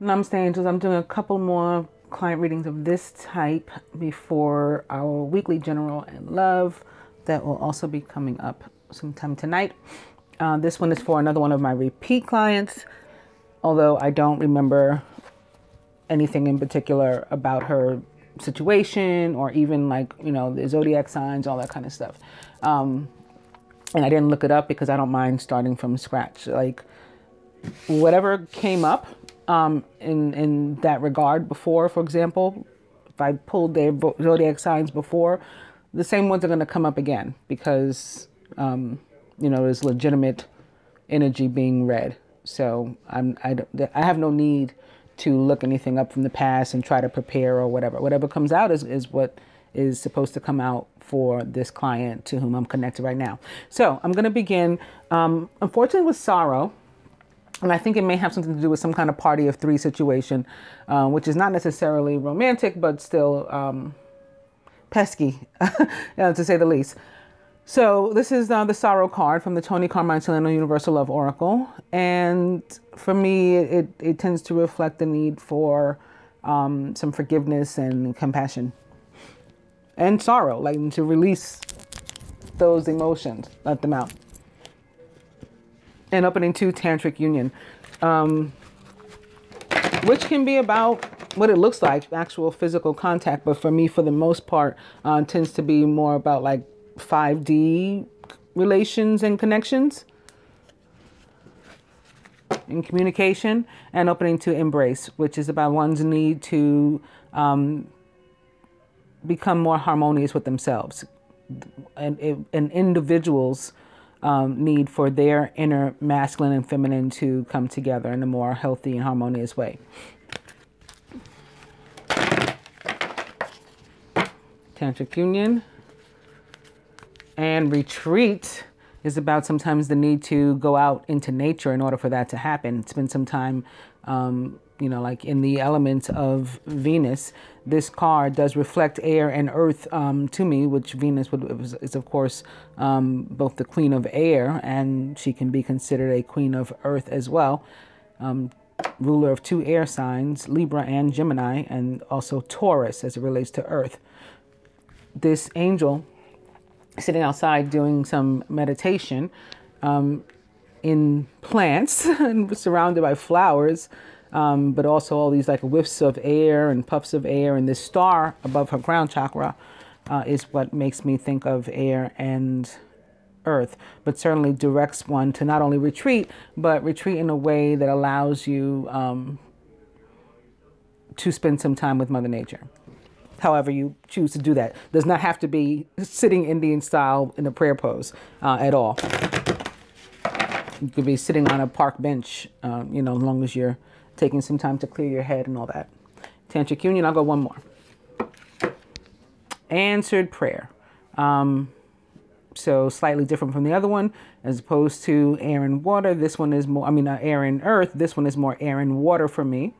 Namaste, angels. I'm doing a couple more client readings of this type before our weekly general and love that will also be coming up sometime tonight. This one is for another one of my repeat clients, although I don't remember anything in particular about her situation or even like, you know, the zodiac signs, all that kind of stuff. And I didn't look it up because I don't mind starting from scratch. Like whatever came up in that regard before, for example, if I pulled their zodiac signs before, the same ones are going to come up again because, you know, there's legitimate energy being read. So I have no need to look anything up from the past and try to prepare or whatever. Whatever comes out is what is supposed to come out for this client to whom I'm connected right now. So I'm going to begin, unfortunately, with sorrow. And I think it may have something to do with some kind of party of three situation, which is not necessarily romantic, but still pesky, to say the least. So this is the Sorrow card from the Tony Carmine Solano Universal Love Oracle. And for me, it tends to reflect the need for some forgiveness and compassion and sorrow, like to release those emotions, let them out. And opening to Tantric Union, which can be about what it looks like, actual physical contact. But for me, for the most part, tends to be more about like 5D relations and connections and communication. And opening to Embrace, which is about one's need to become more harmonious with themselves and individuals' need for their inner masculine and feminine to come together in a more healthy and harmonious way. Tantric Union. And Retreat is about sometimes the need to go out into nature in order for that to happen. Spend some time, you know, like in the elements of Venus. This card does reflect air and earth to me, which Venus is, of course, both the queen of air, and she can be considered a queen of earth as well. Ruler of two air signs, Libra and Gemini, and also Taurus as it relates to earth. This angel sitting outside doing some meditation in plants and surrounded by flowers, but also all these like whiffs of air and puffs of air, and this star above her crown chakra is what makes me think of air and earth, but certainly directs one to not only retreat, but retreat in a way that allows you to spend some time with Mother Nature. However you choose to do that. Does not have to be sitting Indian style in a prayer pose at all. You could be sitting on a park bench, you know, as long as you're taking some time to clear your head and all that. Tantric Union, I'll go one more. Answered prayer. So slightly different from the other one, as opposed to air and water. This one is more, air and earth. This one is more air and water for me.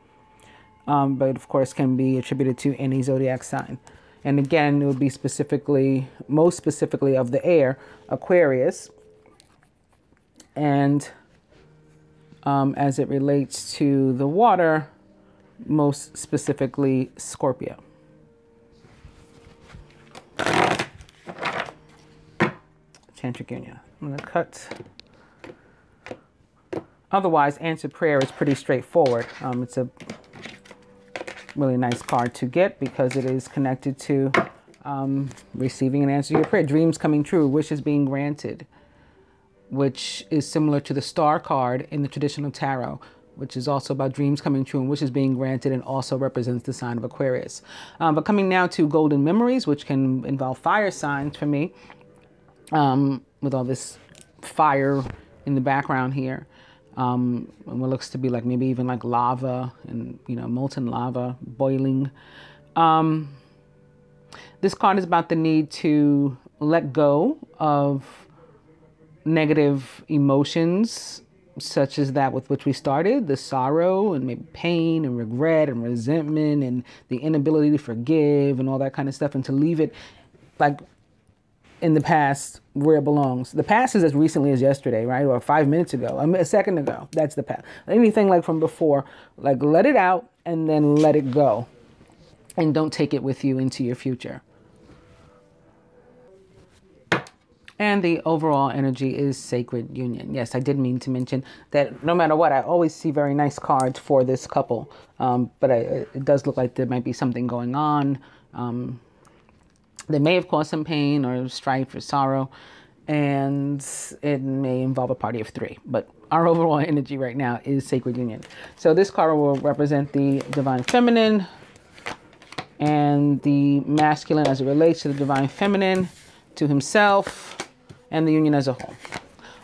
But of course can be attributed to any zodiac sign. And again, it would be specifically, most specifically of the air, Aquarius. And as it relates to the water, most specifically Scorpio. Tantric Union. I'm going to cut. Otherwise, answered prayer is pretty straightforward. It's a really nice card to get because it is connected to receiving an answer to your prayer. Dreams coming true, wishes being granted, which is similar to the star card in the traditional tarot, which is also about dreams coming true and wishes being granted, and also represents the sign of Aquarius. But coming now to golden memories, which can involve fire signs for me, with all this fire in the background here. And what looks to be like maybe even like lava and, you know, molten lava boiling. This card is about the need to let go of negative emotions, such as that with which we started, the sorrow and maybe pain and regret and resentment and the inability to forgive and all that kind of stuff, and to leave it like in the past where it belongs. The past is as recently as yesterday, right? Or 5 minutes ago, a second ago. That's the past. Anything like from before, like let it out and then let it go. And don't take it with you into your future. And the overall energy is sacred union. Yes, I did mean to mention that no matter what, I always see very nice cards for this couple. But it does look like there might be something going on. They may have caused some pain or strife or sorrow. And it may involve a party of 3. But our overall energy right now is sacred union. So this card will represent the divine feminine and the masculine as it relates to the divine feminine, to himself, and the union as a whole.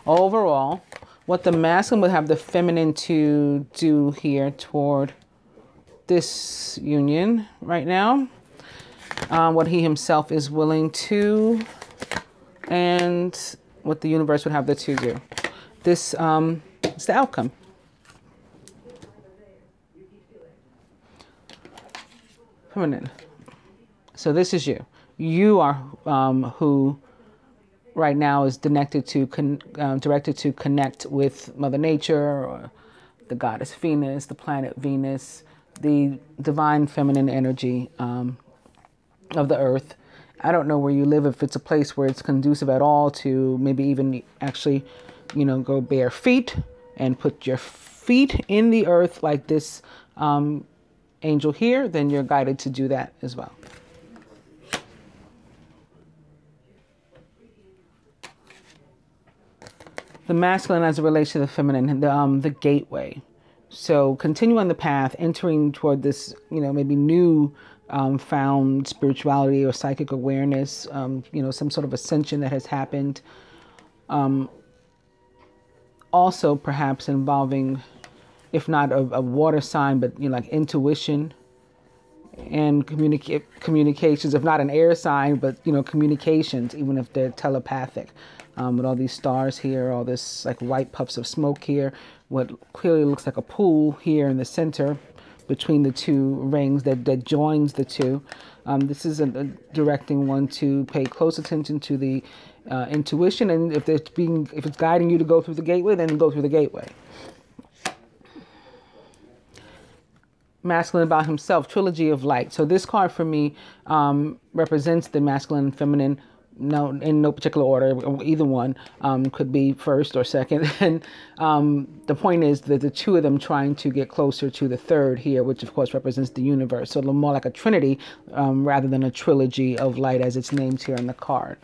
Overall, what the masculine would have the feminine to do here toward this union right now, what he himself is willing to, and what the universe would have the 2 do. This is the outcome. Feminine. So this is you. You are who right now is directed to connect with Mother Nature, or the goddess Venus, the planet Venus, the divine feminine energy of the earth. I don't know where you live, if it's a place where it's conducive at all to maybe even actually, go bare feet and put your feet in the earth like this angel here, then you're guided to do that as well. The masculine as it relates to the feminine, the gateway. So continue on the path, entering toward this, maybe new found spirituality or psychic awareness, some sort of ascension that has happened. Also perhaps involving, if not a water sign, but like intuition and communications, if not an air sign, but communications, even if they're telepathic. With all these stars here, all this like white puffs of smoke here, what clearly looks like a pool here in the center between the 2 rings that joins the 2. This is a directing one to pay close attention to the intuition, and if it's guiding you to go through the gateway, then go through the gateway. Masculine about himself, trilogy of light. So this card for me represents the masculine and feminine. No, in no particular order, either one could be first or second. And the point is that the 2 of them trying to get closer to the 3rd here, which of course represents the universe. So a little more like a trinity rather than a trilogy of light as it's named here in the card.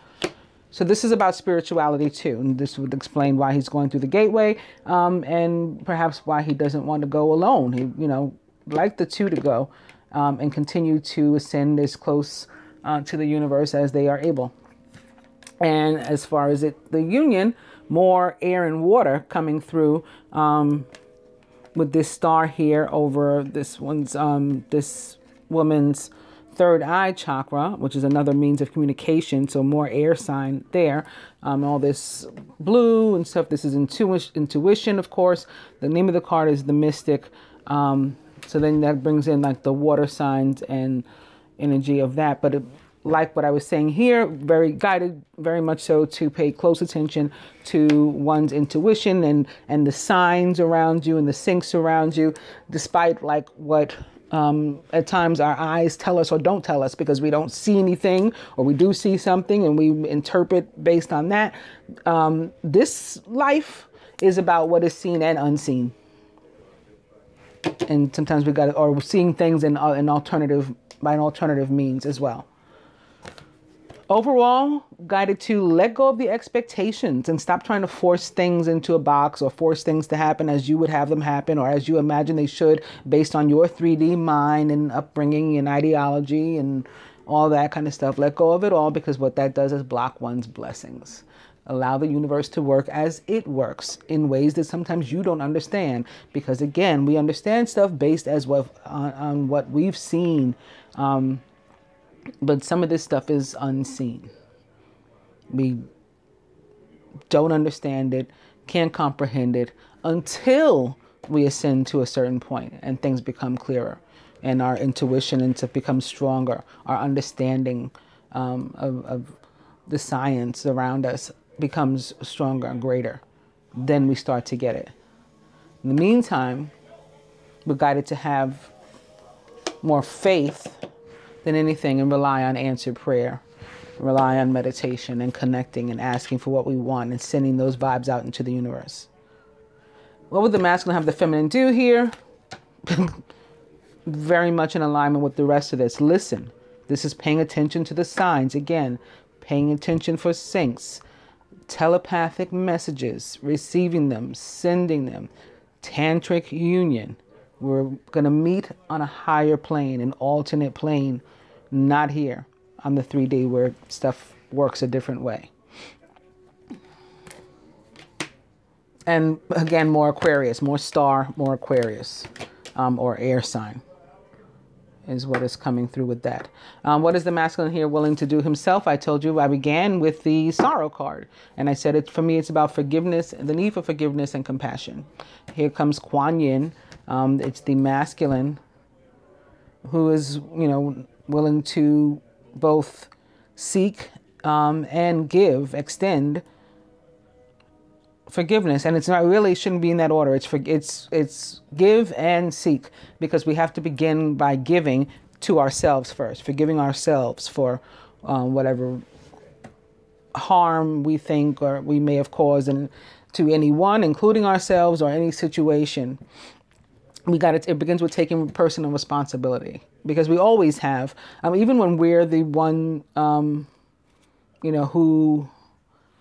So this is about spirituality too. And this would explain why he's going through the gateway and perhaps why he doesn't want to go alone. He, like the 2 to go and continue to ascend as close to the universe as they are able. And as far as the union, more air and water coming through with this star here over this woman's 3rd eye chakra, which is another means of communication. So more air sign there. All this blue and stuff. This is intuition, of course. The name of the card is the Mystic. So then that brings in like the water signs and energy of that. But like what I was saying here, very guided, very much so, to pay close attention to one's intuition and the signs around you and the syncs around you, despite like what at times our eyes tell us or don't tell us, because we don't see anything, or we do see something and we interpret based on that. This life is about what is seen and unseen. And sometimes we got to, or we're seeing things in an alternative means as well. Overall, guided to let go of the expectations and stop trying to force things into a box or force things to happen as you would have them happen or as you imagine they should based on your 3D mind and upbringing and ideology and all that kind of stuff. Let go of it all, because what that does is block one's blessings. Allow the universe to work as it works in ways that sometimes you don't understand, because again, we understand stuff based on what we've seen. But some of this stuff is unseen. We don't understand it, can't comprehend it until we ascend to a certain point and things become clearer and our intuition becomes stronger, our understanding of the science around us becomes stronger and greater, then we start to get it. In the meantime, we're guided to have more faith than anything and rely on answered prayer, rely on meditation and connecting and asking for what we want and sending those vibes out into the universe. What would the masculine have the feminine do here? Very much in alignment with the rest of this. Listen, this is paying attention to the signs. Again, paying attention for syncs, telepathic messages, receiving them, sending them, tantric union. We're going to meet on a higher plane, an alternate plane, not here on the 3D where stuff works a different way. And again, more Aquarius, more star, more Aquarius, or air sign is what is coming through with that. What is the masculine here willing to do himself? I told you I began with the sorrow card. And I said, for me, it's about forgiveness, the need for forgiveness and compassion. Here comes Kuan Yin. It's the masculine who is, willing to both seek and give, extend forgiveness. And it's not really, shouldn't be in that order. It's give and seek, because we have to begin by giving to ourselves first, forgiving ourselves for whatever harm we think or we may have caused to anyone, including ourselves, or any situation. It begins with taking personal responsibility, because we always have, even when we're the one, who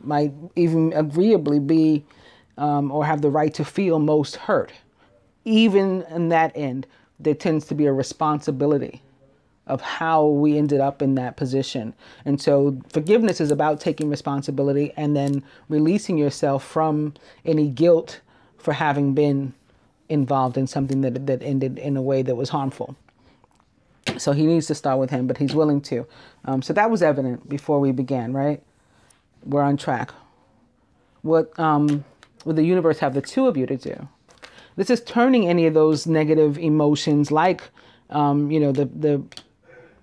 might even agreeably be or have the right to feel most hurt. Even in that end, there tends to be a responsibility of how we ended up in that position. And so forgiveness is about taking responsibility and then releasing yourself from any guilt for having been involved in something that ended in a way that was harmful. So he needs to start with him, but he's willing to. So that was evident before we began, right? We're on track. What would the universe have the two of you to do? This is turning any of those negative emotions like, the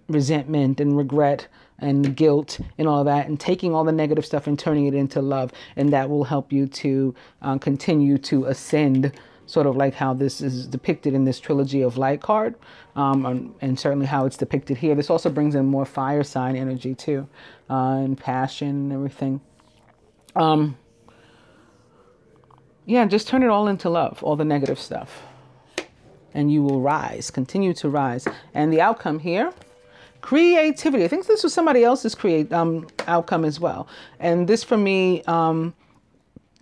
resentment and regret and guilt and all of that, and taking all the negative stuff and turning it into love. And that will help you to continue to ascend, sort of like how this is depicted in this trilogy of light card, and certainly how it's depicted here. This also brings in more fire sign energy too, and passion and everything. Yeah, just turn it all into love, all the negative stuff, and you will rise, continue to rise. And the outcome here, creativity. I think this was somebody else's outcome as well. And this for me,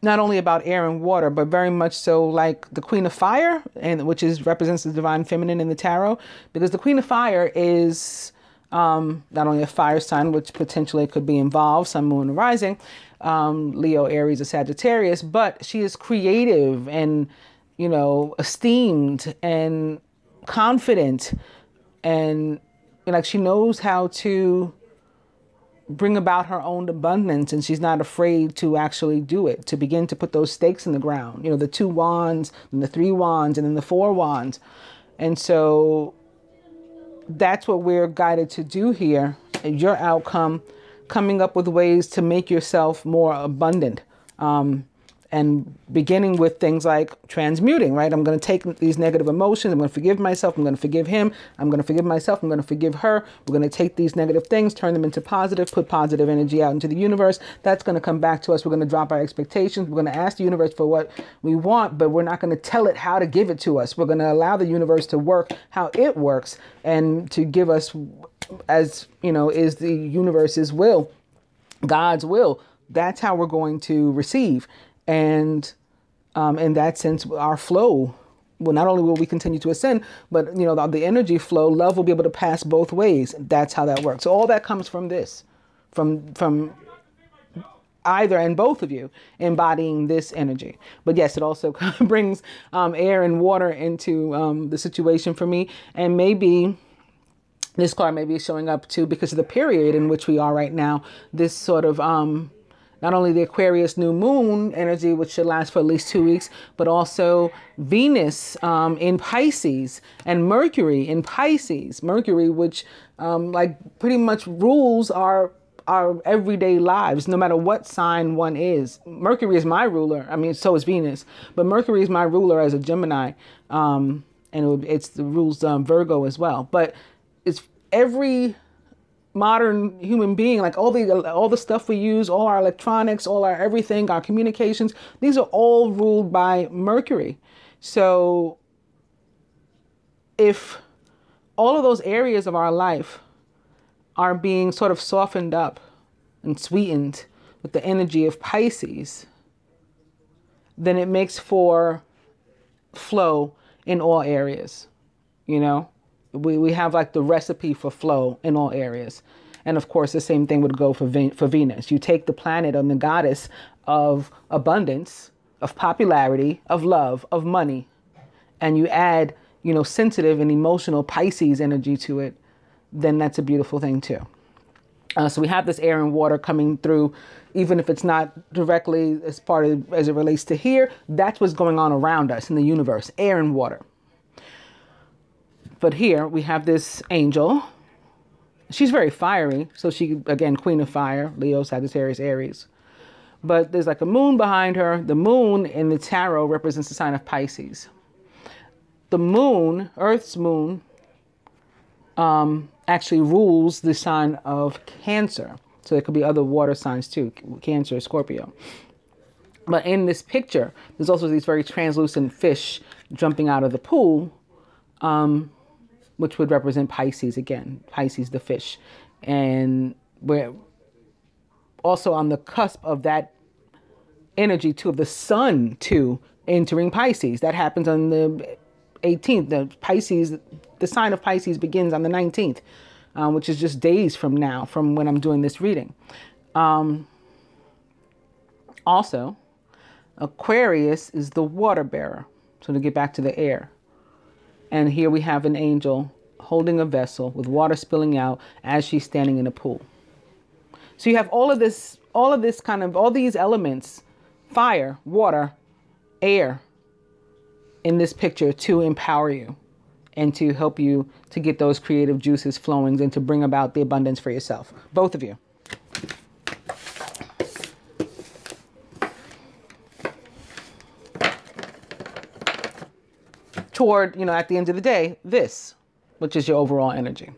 not only about air and water, but very much so like the Queen of Fire, and which represents the divine feminine in the tarot, because the Queen of Fire is not only a fire sign, which potentially could be involved, Sun, Moon, and Rising, Leo, Aries, or Sagittarius, but she is creative and, esteemed and confident, and like she knows how to bring about her own abundance, and she's not afraid to actually do it, to begin to put those stakes in the ground, the 2 wands and the 3 wands and then the 4 wands. And so that's what we're guided to do here. And your outcome, coming up with ways to make yourself more abundant, and beginning with things like transmuting, right? I'm going to take these negative emotions. I'm going to forgive myself. I'm going to forgive him. I'm going to forgive myself. I'm going to forgive her. We're going to take these negative things, turn them into positive, put positive energy out into the universe. That's going to come back to us. We're going to drop our expectations. We're going to ask the universe for what we want, but we're not going to tell it how to give it to us. We're going to allow the universe to work how it works and to give us, as is the universe's will, God's will. That's how we're going to receive. And in that sense, our flow, well, not only will we continue to ascend, but, the energy flow, love will be able to pass both ways. That's how that works. So all that comes from this, from either and both of you embodying this energy. But yes, it also brings air and water into the situation for me. And maybe this card may be showing up too because of the period in which we are right now. This sort of not only the Aquarius new moon energy, which should last for at least 2 weeks, but also Venus in Pisces and Mercury in Pisces. Mercury, which like pretty much rules our our everyday lives, no matter what sign one is. Mercury is my ruler. I mean, so is Venus, but Mercury is my ruler as a Gemini. And it's the rules Virgo as well. But it's every modern human being, like all the stuff we use, all our electronics, all our everything, our communications, these are all ruled by Mercury. So if all of those areas of our life are being sort of softened up and sweetened with the energy of Pisces, then it makes for flow in all areas. You know, we have like the recipe for flow in all areas. And of course, the same thing would go for Venus. You take the planet and the goddess of abundance, of popularity, of love, of money, and you add, you know, sensitive and emotional Pisces energy to it, then that's a beautiful thing too. So we have this air and water coming through, even if it's not directly as as it relates to here, that's what's going on around us in the universe, air and water. But here we have this angel. She's very fiery. So she, again, queen of fire, Leo, Sagittarius, Aries. But there's like a moon behind her. The moon in the tarot represents the sign of Pisces. The moon, Earth's moon, actually rules the sign of Cancer. So there could be other water signs too, Cancer, Scorpio. But in this picture, there's also these very translucent fish jumping out of the pool, which would represent Pisces again, Pisces the fish. And we're also on the cusp of that energy too, of the sun too, entering Pisces. That happens on the 18th. The sign of Pisces begins on the 19th, which is just days from now, from when I'm doing this reading. Also, Aquarius is the water bearer. So to get back to the air. And here we have an angel holding a vessel with water spilling out as she's standing in a pool. So you have all of these elements, fire, water, air, in this picture to empower you and to help you to get those creative juices flowing and to bring about the abundance for yourself. Both of you. Toward, you know, at the end of the day, this, which is your overall energy.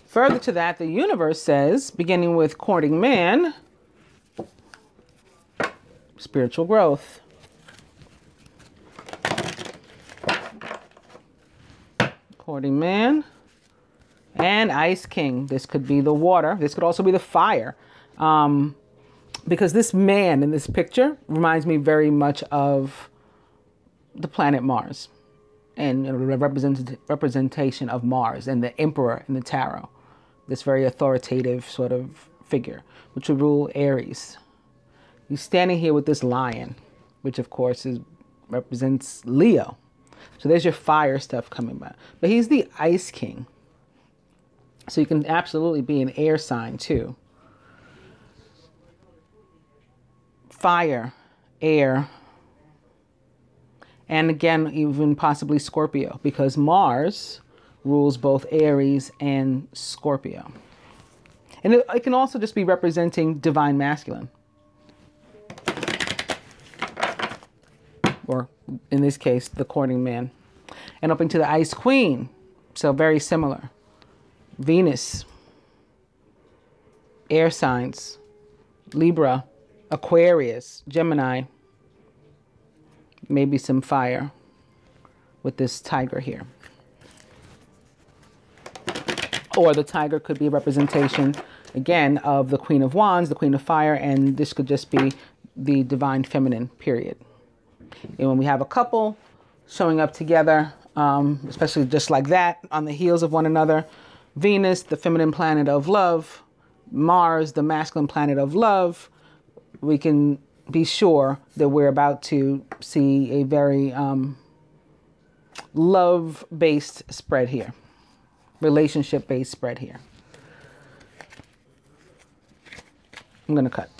Further to that, the universe says, beginning with courting man, spiritual growth. Courting man and Ice King. This could be the water. This could also be the fire. Because this man in this picture reminds me very much of the planet Mars and the representation of Mars and the emperor in the tarot. This very authoritative sort of figure, which would rule Aries. He's standing here with this lion, which of course represents Leo. So there's your fire stuff coming by. But he's the Ice King. So you can absolutely be an air sign too. Fire, air, and again, even possibly Scorpio, because Mars rules both Aries and Scorpio. And it can also just be representing divine masculine. Or in this case, the courting man. And up into the Ice Queen. So very similar. Venus, air signs, Libra, Aquarius, Gemini, maybe some fire with this tiger here. Or the tiger could be a representation, again, of the Queen of Wands, the Queen of Fire, and this could just be the divine feminine, period. And when we have a couple showing up together, especially just like that, on the heels of one another, Venus, the feminine planet of love, Mars, the masculine planet of love, we can be sure that we're about to see a very love-based spread here, relationship-based spread here. I'm going to cut.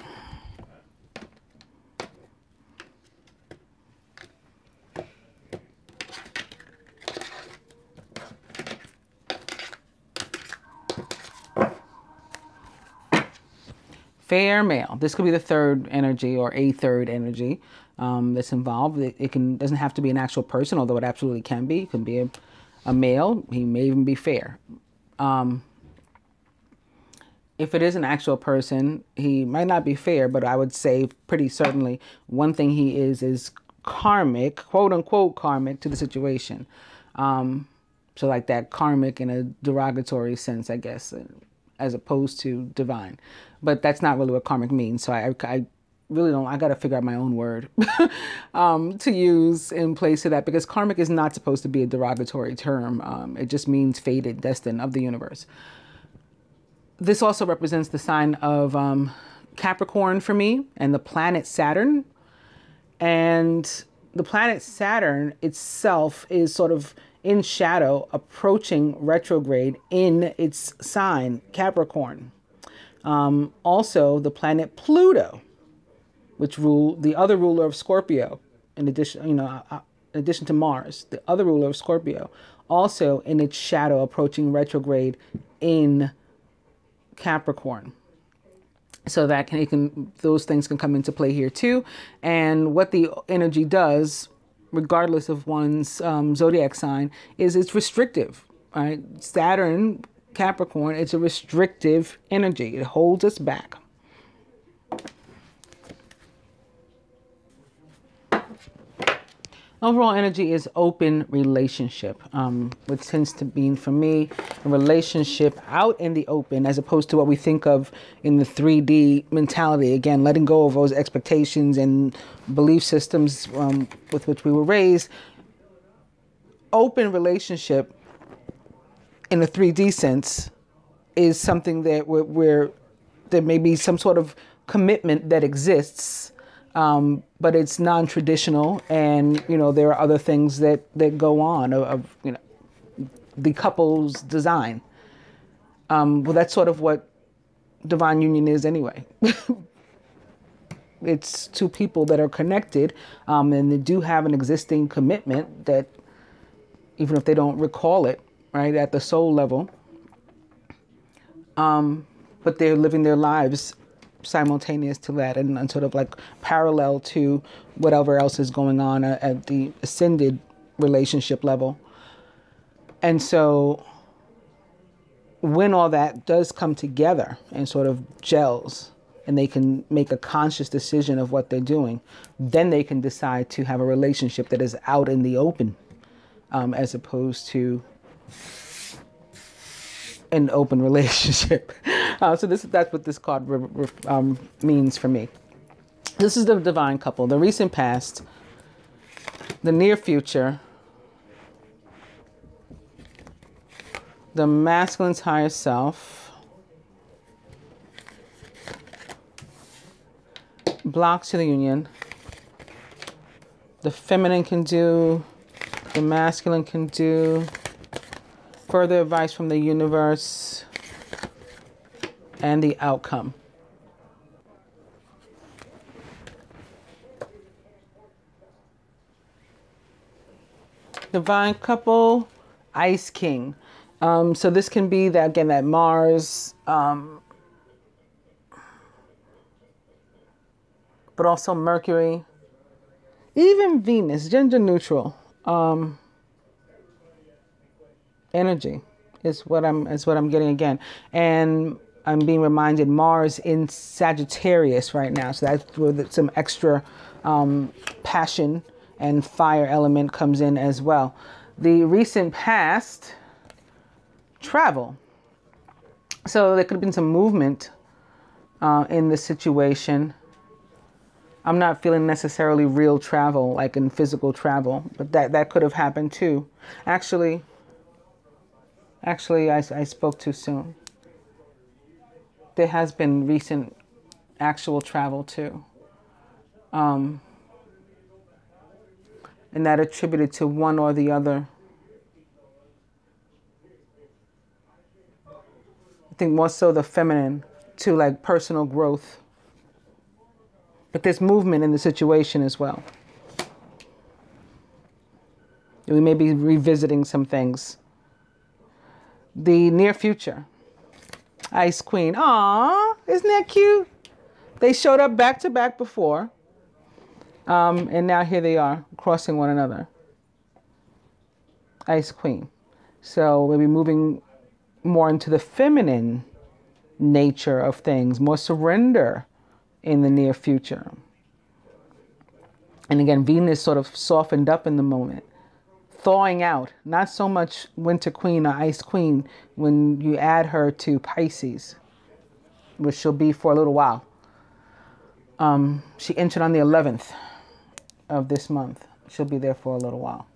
Fair male. This could be the third energy or a third energy that's involved. It doesn't have to be an actual person, although it absolutely can be. It can be a male. He may even be fair. If it is an actual person, he might not be fair, but I would say pretty certainly one thing he is karmic, quote unquote karmic to the situation. So like that karmic in a derogatory sense, I guess, as opposed to divine. But that's not really what karmic means. So I really don't, I got to figure out my own word to use in place of that, because karmic is not supposed to be a derogatory term. It just means fated, destined, of the universe. This also represents the sign of Capricorn for me, and the planet Saturn. And the planet Saturn itself is sort of in shadow, approaching retrograde in its sign, Capricorn. Also, the planet Pluto, which the other ruler of Scorpio, in addition, in addition to Mars, the other ruler of Scorpio, also in its shadow, approaching retrograde in Capricorn. So that those things can come into play here too. And what the energy does, regardless of one's zodiac sign, is it's restrictive, right? Saturn, Capricorn, it's a restrictive energy. It holds us back. Overall energy is open relationship, which tends to mean for me a relationship out in the open, as opposed to what we think of in the 3D mentality. Again, letting go of those expectations and belief systems with which we were raised. Open relationship in the 3D sense is something that where there may be some sort of commitment that exists. But it's non-traditional, and there are other things that go on of the couple's design. Well, that's sort of what divine union is anyway. It's two people that are connected, and they do have an existing commitment that, even if they don't recall it, right, at the soul level, but they're living their lives simultaneous to that, and sort of like parallel to whatever else is going on at the ascended relationship level. And so when all that does come together and sort of gels, and they can make a conscious decision of what they're doing, then they can decide to have a relationship that is out in the open, as opposed to an open relationship. So that's what this card means for me. This is the divine couple, the recent past, the near future, the masculine's higher self, blocks to the union, the feminine can do, the masculine can do, further advice from the universe, and the outcome. Divine couple, Ice King. So this can be that, again, that Mars, but also Mercury, even Venus, gender neutral energy is what I'm getting again. And I'm being reminded Mars in Sagittarius right now. So that's where some extra passion and fire element comes in as well. The recent past, travel. So there could have been some movement in the situation. I'm not feeling necessarily real travel, like in physical travel, but that could have happened too. Actually, I spoke too soon. There has been recent actual travel too. And that attributed to one or the other. I think more so the feminine, to like personal growth. But there's movement in the situation as well. We may be revisiting some things. The near future. Ice Queen. Aww, isn't that cute? They showed up back to back before. And now here they are crossing one another. Ice Queen. So we'll be moving more into the feminine nature of things, more surrender in the near future. And again, Venus sort of softened up in the moment, thawing out, not so much Winter Queen or Ice Queen when you add her to Pisces, which she'll be for a little while. She entered on the 11th of this month. She'll be there for a little while.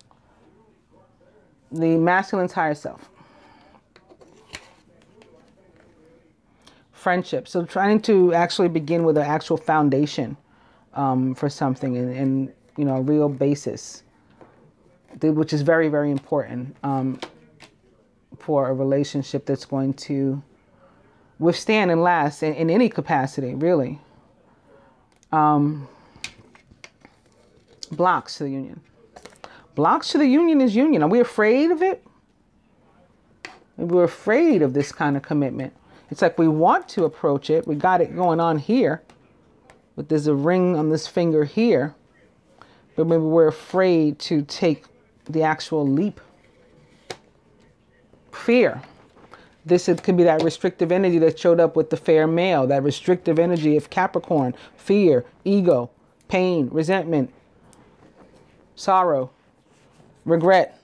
The masculine's higher self. Friendship. So trying to actually begin with an actual foundation for something and you know, a real basis, which is very, very important for a relationship that's going to withstand and last in any capacity, really. Blocks to the union. Blocks to the union is union. Are we afraid of it? We're afraid of this kind of commitment. It's like we want to approach it. We got it going on here, but there's a ring on this finger here. But maybe we're afraid to take the actual leap. Fear. It could be that restrictive energy that showed up with the fair male, that restrictive energy of Capricorn, fear, ego, pain, resentment, sorrow, regret.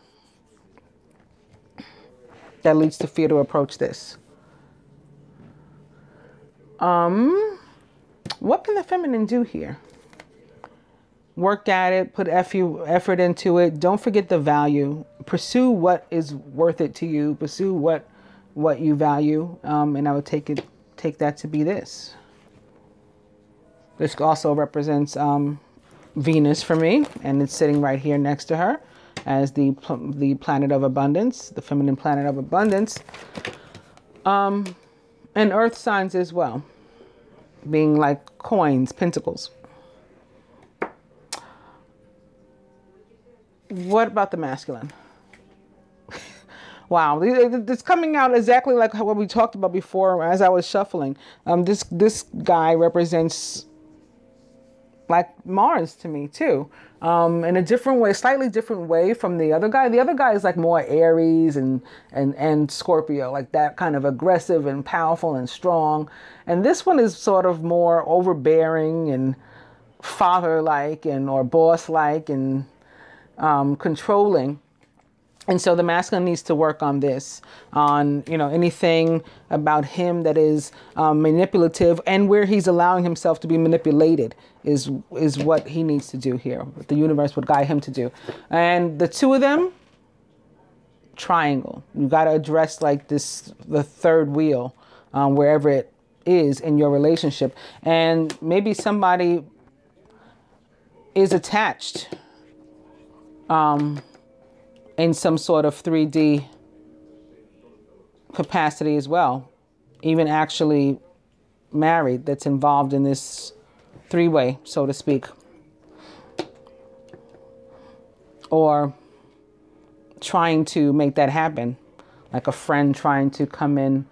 That leads to fear to approach this. What can the feminine do here? Work at it, put effort into it. Don't forget the value. Pursue what is worth it to you. Pursue what you value. And I would take that to be this. This also represents Venus for me, and it's sitting right here next to her as the planet of abundance, the feminine planet of abundance. And earth signs as well, being like coins, pentacles. What about the masculine? Wow, it's coming out exactly like what we talked about before as I was shuffling. This guy represents like Mars to me too, in a different way, slightly different way from the other guy. The other guy is like more Aries and Scorpio, like that kind of aggressive and powerful and strong. And this one is sort of more overbearing and father-like or boss-like and controlling. And so the masculine needs to work on this, on, you know, anything about him that is manipulative, and where he's allowing himself to be manipulated is what he needs to do here. What the universe would guide him to do. And the two of them, triangle. You got to address like this, the third wheel, wherever it is in your relationship. And maybe somebody is attached in some sort of 3D capacity as well. Even actually married, that's involved in this three-way, so to speak. Or trying to make that happen. Like a friend trying to come in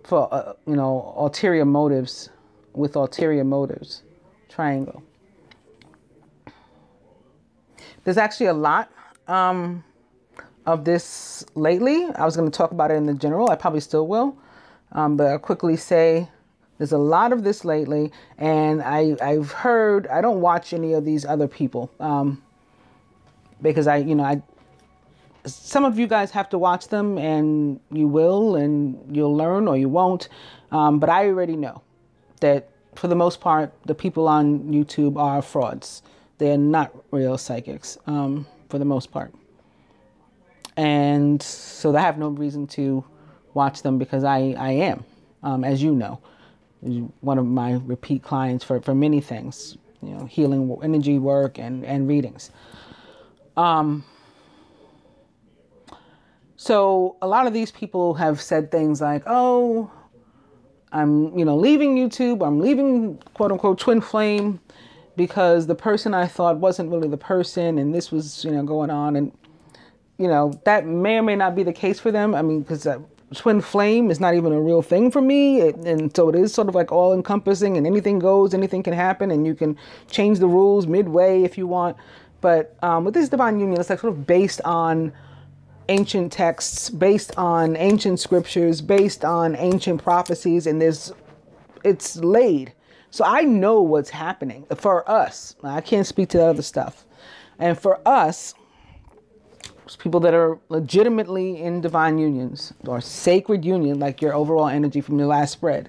for, you know, ulterior motives, with ulterior motives. Triangle. There's actually a lot of this lately. I was going to talk about it in the general. I probably still will. But I'll quickly say there's a lot of this lately. And I've heard, I don't watch any of these other people because some of you guys have to watch them, and you will, and you'll learn or you won't. But I already know that for the most part, the people on YouTube are frauds. They're not real psychics for the most part. And so I have no reason to watch them because I am, as you know, one of my repeat clients for many things, you know, healing energy work and readings. So a lot of these people have said things like, oh, I'm, leaving YouTube. I'm leaving, quote unquote, Twin Flame, because the person I thought wasn't really the person, and this was, going on. And, that may or may not be the case for them. I mean, because twin flame is not even a real thing for me. And so it is sort of like all encompassing, and anything goes, anything can happen, and you can change the rules midway if you want. But with this divine union, it's like sort of based on ancient texts, based on ancient scriptures, based on ancient prophecies, and it's laid. So I know what's happening for us. I can't speak to the other stuff. And for us, people that are legitimately in divine unions or sacred union, like your overall energy from your last spread,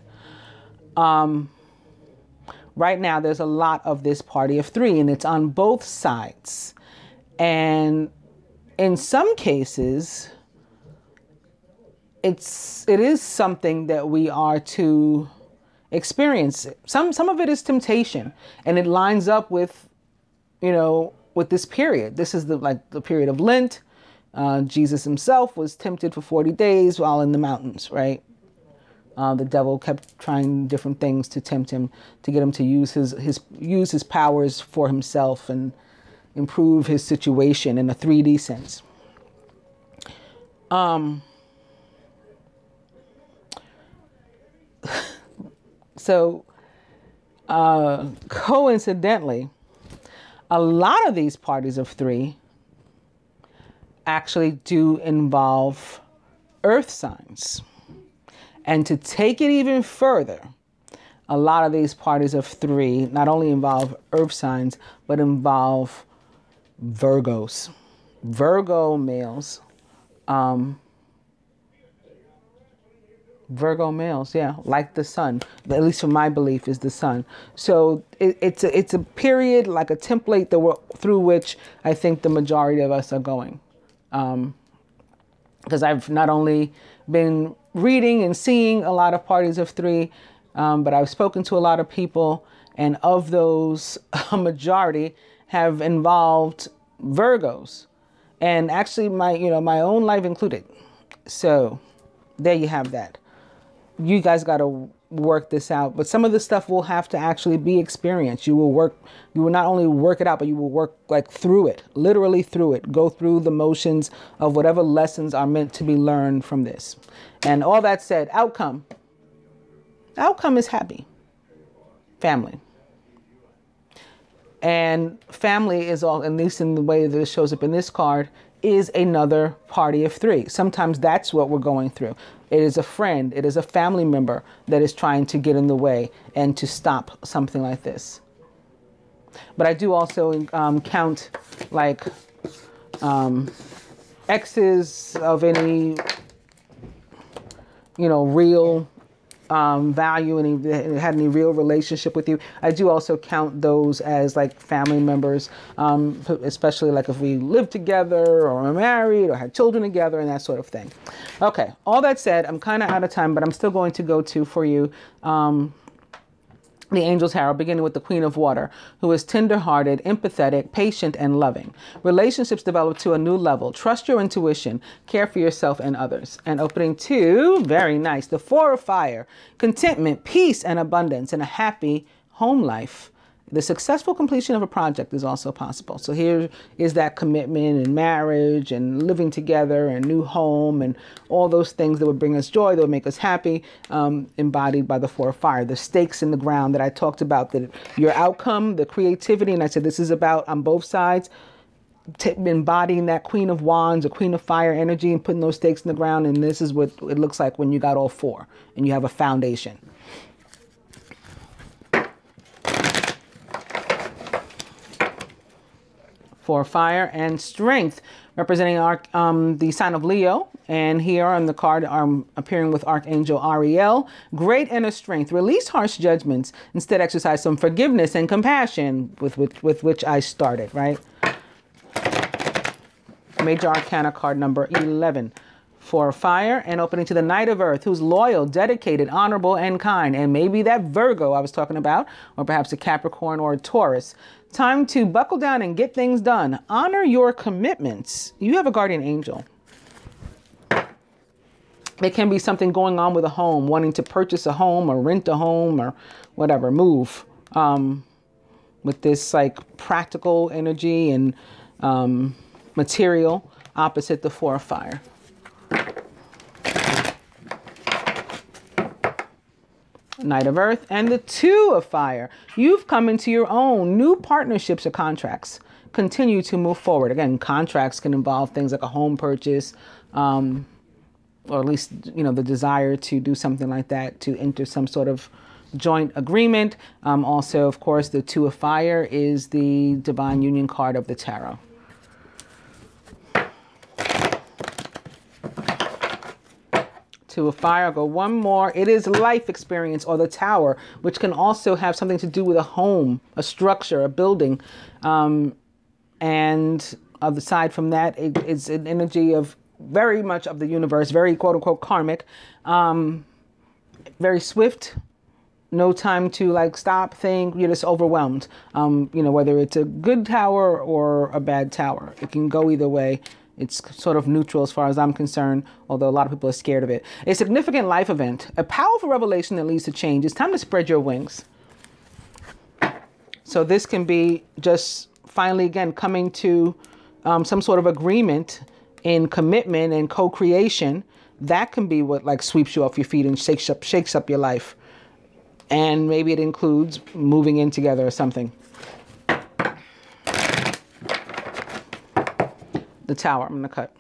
right now there's a lot of this party of three, and it's on both sides. And in some cases, it is something that we are to experience. Some of it is temptation, and it lines up with, with this period. This is the period of Lent. Jesus himself was tempted for 40 days while in the mountains, right? The devil kept trying different things to tempt him, to get him to use his powers for himself and improve his situation in a 3D sense. So coincidentally, a lot of these parties of three actually do involve earth signs. And to take it even further, a lot of these parties of three not only involve earth signs, but involve Virgos. Virgo males. Virgo males, yeah, like the sun, at least from my belief, is the sun. So it's a period, like a template through which I think the majority of us are going. Because I've not only been reading and seeing a lot of parties of three, but I've spoken to a lot of people, and of those, a majority have involved Virgos, and actually my own life included. So there you have that. You guys got to work this out, but some of the stuff will have to actually be experienced. You will not only work it out, but you will work like through it, literally through it, go through the motions of whatever lessons are meant to be learned from this. And all that said, outcome is happy. Family. And family is all, at least in the way that it shows up in this card, is another party of three. Sometimes that's what we're going through. It is a friend, it is a family member that is trying to get in the way and to stop something like this. But I do also count like exes of any, real value, and had any real relationship with you. I do also count those as like family members, especially like if we live together or are married or had children together and that sort of thing. Okay, all that said, I'm kind of out of time, but I'm still going to go to for you the Angel's Tarot, beginning with the Queen of Water, who is tender-hearted, empathetic, patient, and loving. Relationships develop to a new level. Trust your intuition. Care for yourself and others. And opening to, very nice, the Four of Fire. Contentment, peace, and abundance, and a happy home life. The successful completion of a project is also possible. So here is that commitment and marriage and living together and new home and all those things that would bring us joy, that would make us happy, embodied by the Four of Fire. The stakes in the ground that I talked about, that your outcome, the creativity, and I said this is about on both sides, embodying that Queen of Wands, or Queen of Fire energy, and putting those stakes in the ground. And this is what it looks like when you got all four and you have a foundation. For fire and strength, representing the sign of Leo. And here on the card, appearing with Archangel Ariel. Great inner strength. Release harsh judgments. Instead, exercise some forgiveness and compassion, with which I started, right? Major Arcana card number 11. For fire, and opening to the Knight of Earth, who's loyal, dedicated, honorable, and kind. And maybe that Virgo I was talking about, or perhaps a Capricorn or a Taurus. Time to buckle down and get things done. Honor your commitments. You have a guardian angel. There can be something going on with a home, wanting to purchase a home or rent a home or whatever, move. With this like practical energy and material, opposite the Four of Fire. Knight of Earth, and the Two of Fire. You've come into your own. New partnerships or contracts continue to move forward. Again, contracts can involve things like a home purchase, or at least, you know, the desire to do something like that, to enter some sort of joint agreement. Also, of course, the Two of Fire is the Divine Union card of the Tarot. Two of Fire, I'll go one more. It is life experience, or the Tower, which can also have something to do with a home, a structure, a building. And aside from that, it's an energy of very much of the universe, very quote unquote karmic, very swift, no time to like stop, think, you're just overwhelmed. You know, whether it's a good tower or a bad tower, it can go either way. It's sort of neutral as far as I'm concerned, although a lot of people are scared of it. A significant life event, a powerful revelation that leads to change. It's time to spread your wings. So this can be just finally, again, coming to some sort of agreement in commitment and co-creation. That can be what like sweeps you off your feet and shakes up your life. And maybe it includes moving in together or something. The Tower, I'm going to cut.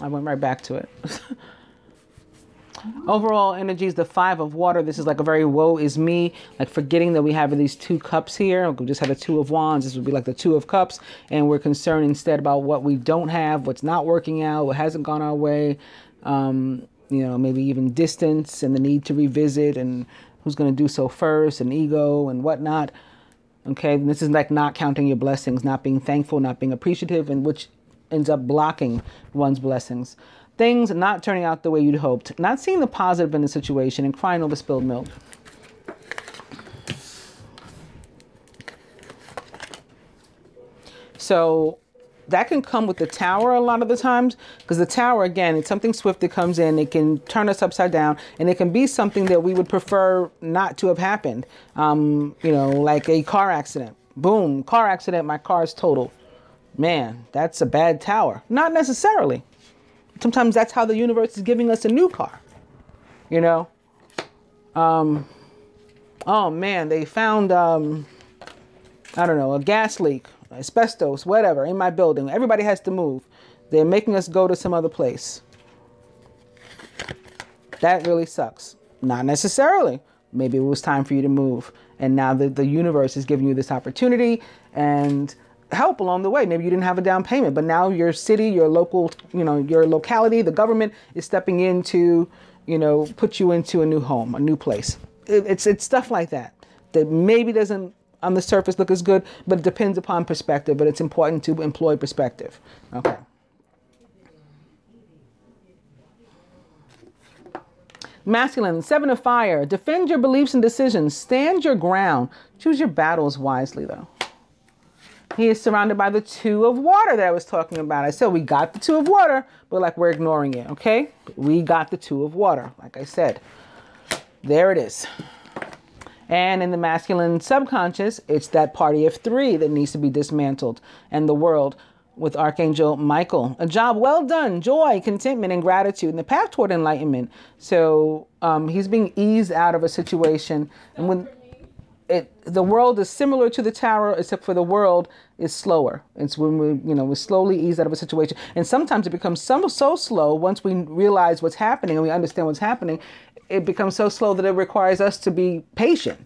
I went right back to it. Overall energy is the Five of Water. This is like a very woe is me, like forgetting that we have these two cups here. We just had a Two of Wands. This would be like the Two of Cups. And we're concerned instead about what we don't have, what's not working out, what hasn't gone our way. You know, maybe even distance and the need to revisit and who's going to do so first and ego and whatnot. Okay, and this is like not counting your blessings, not being thankful, not being appreciative, and which ends up blocking one's blessings. Things not turning out the way you'd hoped, not seeing the positive in the situation, and crying over spilled milk. So that can come with the Tower a lot of the times, because the Tower, again, it's something swift that comes in. It can turn us upside down, and it can be something that we would prefer not to have happened. You know, like a car accident. Boom, car accident, my car is totaled. Man, that's a bad Tower. Not necessarily. Sometimes that's how the universe is giving us a new car. You know? Oh man, they found, I don't know, a gas leak, asbestos, whatever, in my building. Everybody has to move. They're making us go to some other place. That really sucks. Not necessarily. Maybe it was time for you to move. And now the universe is giving you this opportunity and help along the way. Maybe you didn't have a down payment, but now your city, your local, you know, your locality, the government is stepping in to, you know, put you into a new home, a new place. It's stuff like that that maybe doesn't on the surface look as good, but it depends upon perspective. But it's important to employ perspective. Okay. Masculine, Seven of Fire. Defend your beliefs and decisions. Stand your ground. Choose your battles wisely, though. He is surrounded by the Two of Water that I was talking about. I said we got the Two of Water, but like we're ignoring it, okay? We got the Two of Water, like I said. There it is. And in the masculine subconscious, it's that party of three that needs to be dismantled. And the world with Archangel Michael. A job well done, joy, contentment, and gratitude, and the path toward enlightenment. So he's being eased out of a situation. And when the world is similar to the Tower, except for the world is slower. It's when we slowly ease out of a situation. And sometimes it becomes so slow once we realize what's happening and we understand what's happening, it becomes so slow that it requires us to be patient.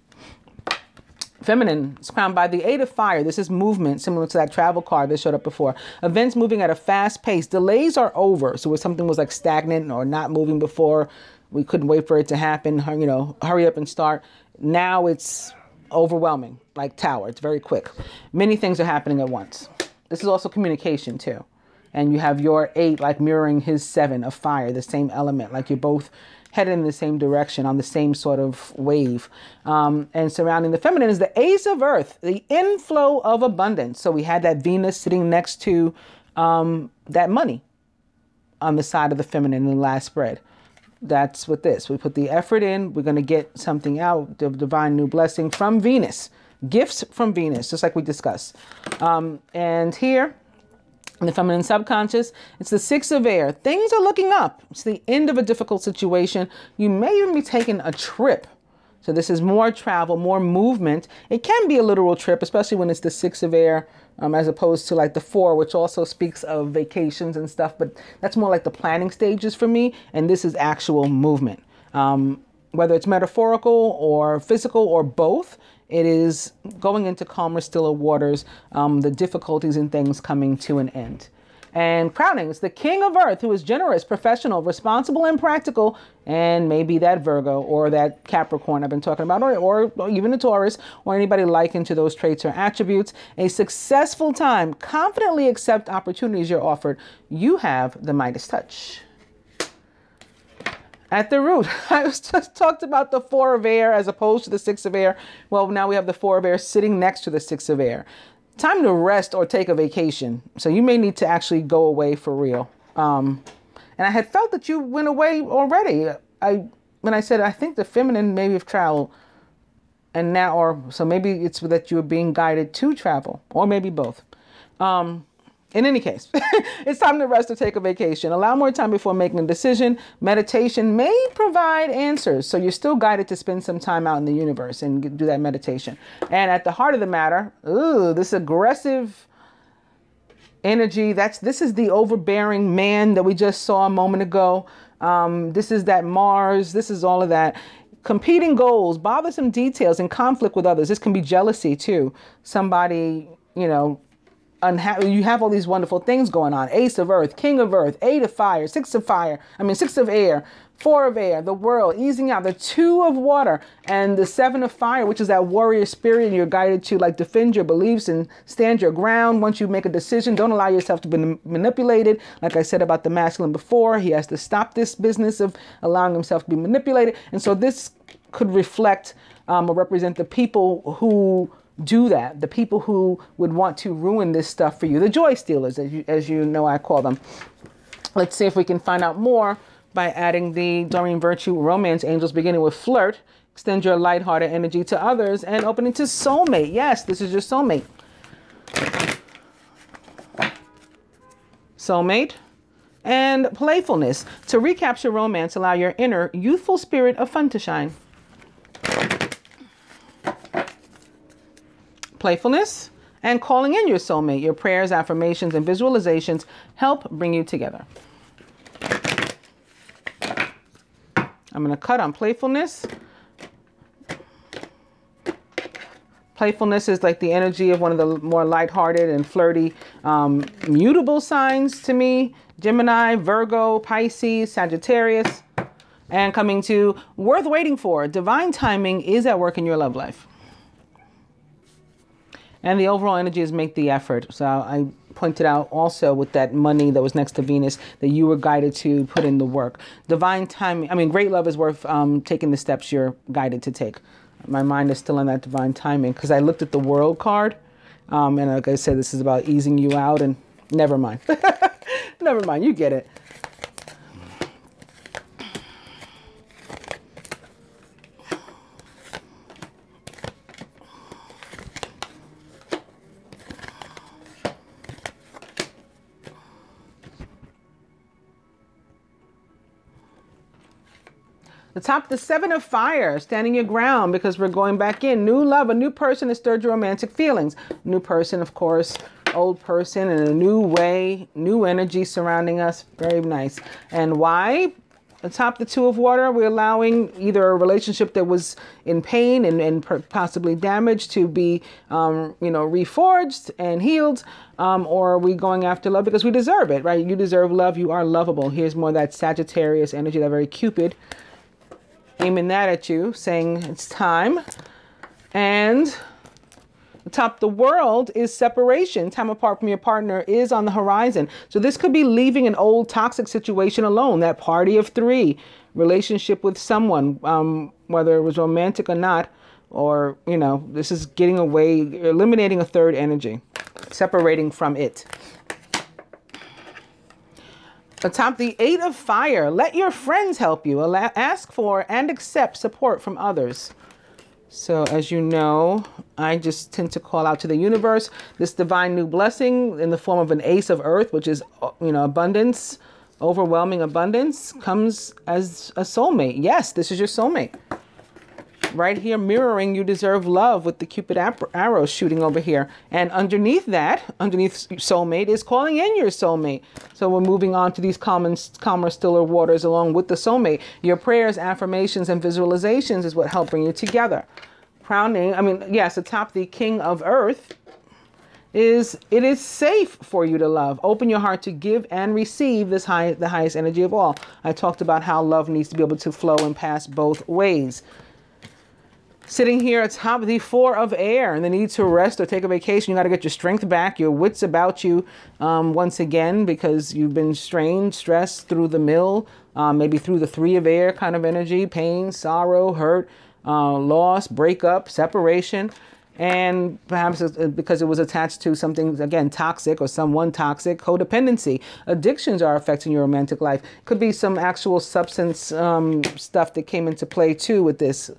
Feminine is crowned by the Eight of Fire. This is movement, similar to that travel card that showed up before. Events moving at a fast pace. Delays are over. So if something was like stagnant or not moving before, we couldn't wait for it to happen, you know, hurry up and start. Now it's overwhelming, like Tower. It's very quick. Many things are happening at once. This is also communication too. And you have your 8 like mirroring his 7 of fire, the same element, like you're both headed in the same direction on the same sort of wave. And surrounding the feminine is the Ace of Earth, the inflow of abundance. So we had that Venus sitting next to that money on the side of the feminine in the last spread. That's what this. We put the effort in. We're going to get something out, the divine new blessing from Venus. Gifts from Venus, just like we discussed. And here, in the feminine subconscious, it's the 6 of air. Things are looking up. It's the end of a difficult situation. You may even be taking a trip. So this is more travel, more movement. It can be a literal trip, especially when it's the 6 of air, as opposed to like the 4, which also speaks of vacations and stuff. But that's more like the planning stages for me. And this is actual movement. Whether it's metaphorical or physical or both, it is going into calmer, stiller waters, the difficulties and things coming to an end. And crowning, it's the king of earth, who is generous, professional, responsible, and practical, and maybe that Virgo or that Capricorn I've been talking about, or even a Taurus, or anybody likened to those traits or attributes. A successful time. Confidently accept opportunities you're offered. You have the Midas touch. At the root, I just talked about the 4 of air as opposed to the 6 of air. Well, now we have the 4 of air sitting next to the 6 of air. Time to rest or take a vacation. So you may need to actually go away for real. And I had felt that you went away already. When I said, I think the feminine maybe have traveled. And now, so maybe it's that you're being guided to travel, or maybe both. In any case, it's time to rest or take a vacation. Allow more time before making a decision. Meditation may provide answers. So you're still guided to spend some time out in the universe and do that meditation. And at the heart of the matter, this aggressive energy, this is the overbearing man that we just saw a moment ago. This is that Mars. This is all of that. Competing goals, bothersome details, and conflict with others. This can be jealousy too. Somebody, unhappy. You have all these wonderful things going on. Ace of earth, king of earth, 8 of fire, 6 of fire. 6 of air, 4 of air, the world, easing out, the 2 of water, and the 7 of fire, which is that warrior spirit. And you're guided to like defend your beliefs and stand your ground. Once you make a decision, don't allow yourself to be manipulated. Like I said about the masculine before, he has to stop this business of allowing himself to be manipulated. And so this could reflect or represent the people who do that, the people who would want to ruin this stuff for you, the joy stealers, as you know I call them. Let's see if we can find out more by adding the Doreen Virtue Romance Angels, beginning with flirt. Extend your lighthearted energy to others and opening to soulmate. Yes, this is your soulmate. Soulmate and playfulness. To recapture romance, allow your inner youthful spirit of fun to shine. Playfulness and calling in your soulmate. Your prayers, affirmations, and visualizations help bring you together. I'm going to cut on playfulness. Playfulness is like the energy of one of the more lighthearted and flirty, mutable signs to me. Gemini, Virgo, Pisces, Sagittarius. And coming to worth waiting for. Divine timing is at work in your love life. And the overall energy is make the effort. So I pointed out also with that money that was next to Venus that you were guided to put in the work. Divine timing. Great love is worth taking the steps you're guided to take. My mind is still on that divine timing because I looked at the world card. And like I said, this is about easing you out and never mind. Never mind. You get it. The top, the 7 of fire, standing your ground because we're going back in. New love, a new person has stirred your romantic feelings. New person, of course, old person in a new way, new energy surrounding us. Very nice. And why? Atop the 2 of water, we're allowing either a relationship that was in pain and possibly damaged to be, reforged and healed. Or are we going after love because we deserve it, right? You deserve love. You are lovable. Here's more of that Sagittarius energy, that very Cupid. Aiming that at you, saying it's time. And atop the world is separation. Time apart from your partner is on the horizon. So this could be leaving an old toxic situation alone. That party of 3, relationship with someone, whether it was romantic or not, or, this is getting away, eliminating a 3rd energy, separating from it. Atop the 8 of fire, let your friends help you. Ask for and accept support from others. So as you know, I just tend to call out to the universe this divine new blessing in the form of an ace of earth, which is, you know, abundance, overwhelming abundance, comes as a soulmate. Yes, this is your soulmate. Right here mirroring you deserve love with the Cupid arrow shooting over here. And underneath that, underneath soulmate, is calling in your soulmate. So we're moving on to these calmer, stiller waters along with the soulmate. Your prayers, affirmations, and visualizations is what help bring you together. Crowning, I mean, yes, atop the King of Earth is, it is safe for you to love. Open your heart to give and receive this the highest energy of all. I talked about how love needs to be able to flow and pass both ways. Sitting here atop the Four of Air and the need to rest or take a vacation. You got to get your strength back, your wits about you once again, because you've been strained, stressed through the mill, maybe through the Three of Air kind of energy, pain, sorrow, hurt, loss, breakup, separation. And perhaps because it was attached to something, again, toxic or someone toxic, codependency. Addictions are affecting your romantic life. Could be some actual substance stuff that came into play too with this.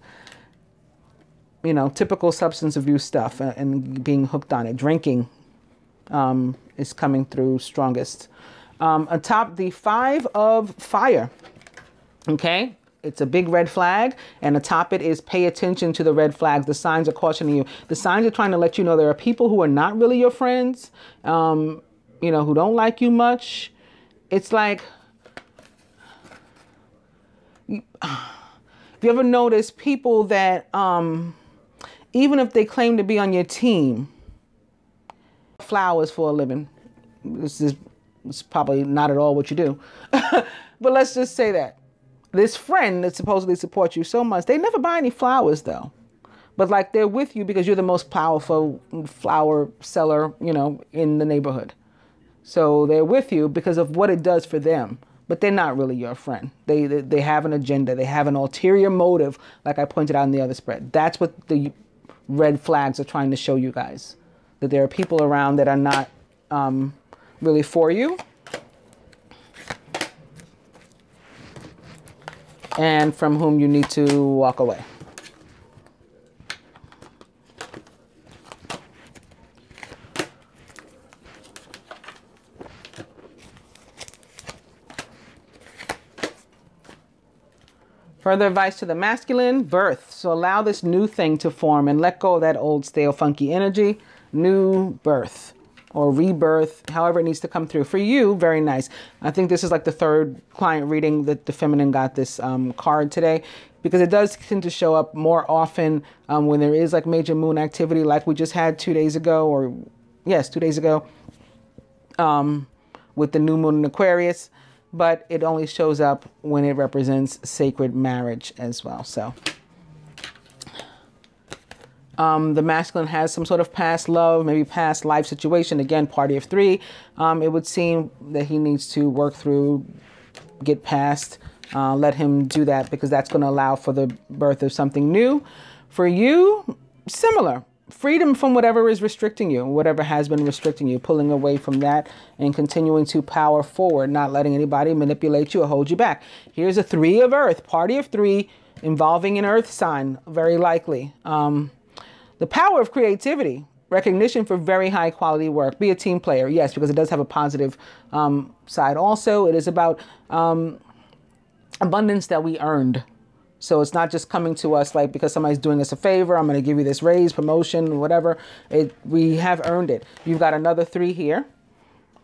You know, typical substance abuse stuff and being hooked on it. Drinking is coming through strongest. Atop the Five of Fire. Okay. It's a big red flag. And atop it is pay attention to the red flags. The signs are cautioning you. The signs are trying to let you know there are people who are not really your friends. You know, who don't like you much. It's like, if you ever notice people that, even if they claim to be on your team, flowers for a living. It's probably not at all what you do. But let's just say that. This friend that supposedly supports you so much, they never buy any flowers though. But like they're with you because you're the most powerful flower seller, you know, in the neighborhood. So they're with you because of what it does for them. But they're not really your friend. They have an agenda. They have an ulterior motive, like I pointed out in the other spread. That's what the red flags are trying to show you guys. That there are people around that are not really for you. And from whom you need to walk away. Further advice to the masculine, birth. So allow this new thing to form and let go of that old, stale, funky energy. New birth or rebirth, however it needs to come through. For you, very nice. I think this is like the third client reading that the feminine got this card today, because it does tend to show up more often when there is like major moon activity like we just had 2 days ago, or yes, 2 days ago with the new moon in Aquarius. But it only shows up when it represents sacred marriage as well. So the masculine has some sort of past love, maybe past life situation. Again, party of three. It would seem that he needs to work through, get past, let him do that, because that's going to allow for the birth of something new. For you, similar. Freedom from whatever is restricting you, whatever has been restricting you, pulling away from that and continuing to power forward, not letting anybody manipulate you or hold you back. Here's a Three of Earth, party of three, involving an earth sign, very likely. The power of creativity, recognition for very high quality work. Be a team player, yes, because it does have a positive side. Also, it is about abundance that we earned. So it's not just coming to us like because somebody's doing us a favor, I'm going to give you this raise, promotion, whatever. We have earned it. You've got another three here.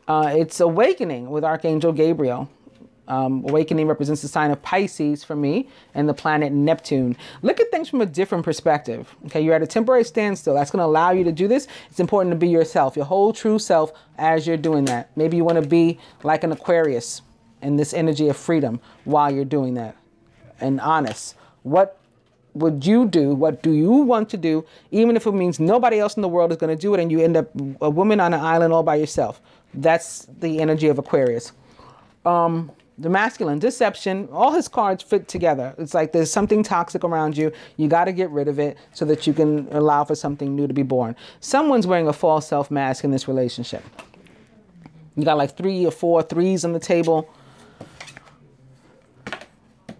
It's awakening with Archangel Gabriel. Awakening represents the sign of Pisces for me and the planet Neptune. Look at things from a different perspective. Okay, you're at a temporary standstill. That's going to allow you to do this. It's important to be yourself, your whole true self as you're doing that. Maybe you want to be like an Aquarius in this energy of freedom while you're doing that. And honest. What would you do? What do you want to do? Even if it means nobody else in the world is going to do it and you end up a woman on an island all by yourself. That's the energy of Aquarius. The masculine, deception, all his cards fit together. It's like there's something toxic around you. You got to get rid of it so that you can allow for something new to be born. Someone's wearing a false self mask in this relationship. You got like 3 or 4 threes on the table.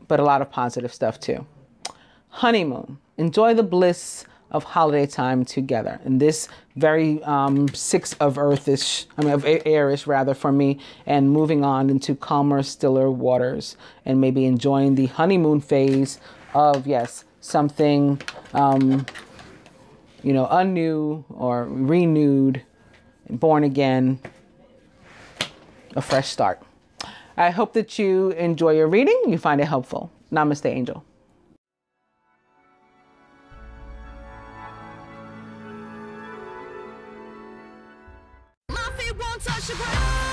But a lot of positive stuff too. honeymoon. Enjoy the bliss of holiday time together. And this very six of earthish, of airish rather for me, and moving on into calmer, stiller waters, and maybe enjoying the honeymoon phase of, yes, something, anew or renewed, born again, a fresh start. I hope that you enjoy your reading. You find it helpful. Namaste, Angel. My feet won't touch the ground.